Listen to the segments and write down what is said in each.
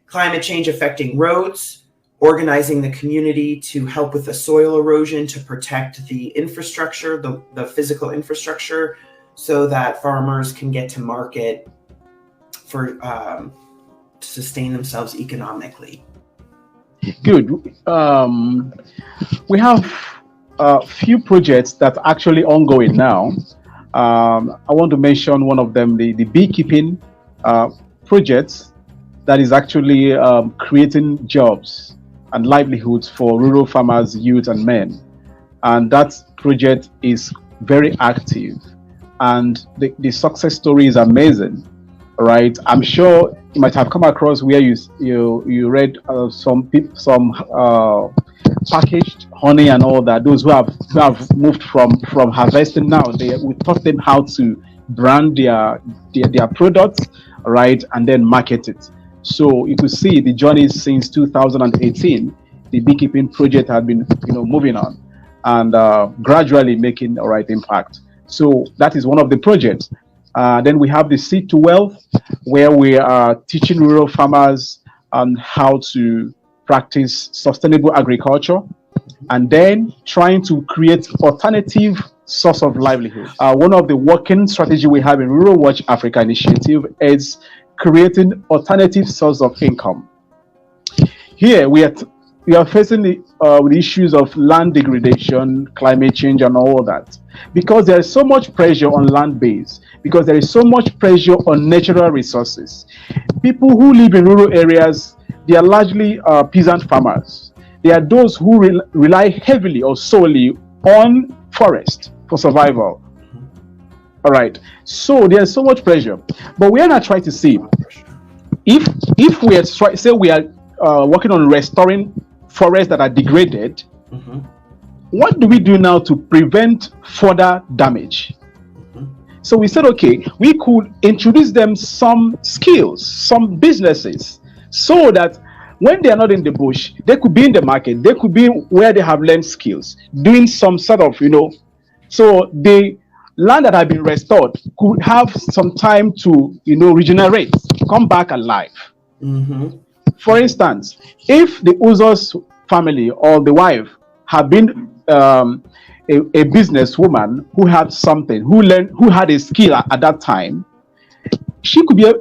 climate change affecting roads, organizing the community to help with the soil erosion to protect the infrastructure, the physical infrastructure, so that farmers can get to market for to sustain themselves economically. Good. We have a few projects that are actually ongoing now. I want to mention one of them, the beekeeping project that is actually creating jobs and livelihoods for rural farmers, youth, and men. And that project is very active, and the success story is amazing. Right, I'm sure you might have come across where you read some packaged honey and all that. Those who have moved from harvesting now, we taught them how to brand their products, right, and then market it. So you could see the journey since 2018. The beekeeping project had been moving on and gradually making a right impact. So that is one of the projects. Then we have the Seed to Wealth, where we are teaching rural farmers on how to practice sustainable agriculture, and then trying to create alternative source of livelihood. One of the working strategy we have in Rural Watch Africa initiative is creating alternative source of income. Here we are facing the issues of land degradation, climate change, and all that, because there is so much pressure on land base, because there is so much pressure on natural resources. People who live in rural areas, they are largely peasant farmers. They are those who rely heavily or solely on forest for survival. All right. So there's so much pressure, but we are not trying to see if we are working on restoring forests that are degraded. Mm-hmm. What do we do now to prevent further damage? Mm-hmm. So we said, okay, we could introduce them some skills, some businesses, so that when they are not in the bush, they could be in the market, they could be where they have learned skills, doing some sort of, so the land that had been restored could have some time to, regenerate, come back alive. Mm-hmm. For instance, if the Uzos family or the wife have been a businesswoman who had something, who had a skill at that time, she could be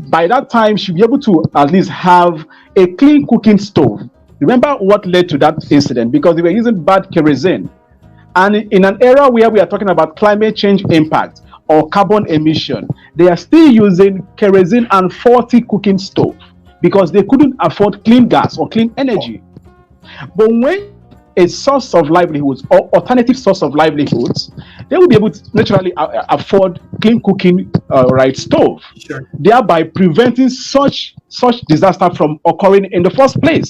by that time she'll be able to at least have a clean cooking stove. Remember what led to that incident? Because they were using bad kerosene, and in an era where we are talking about climate change impact or carbon emission, they are still using kerosene and faulty cooking stove because they couldn't afford clean gas or clean energy. But when a source of livelihoods or alternative source of livelihoods, they will be able to naturally afford clean cooking stove, Sure. thereby preventing such disaster from occurring in the first place.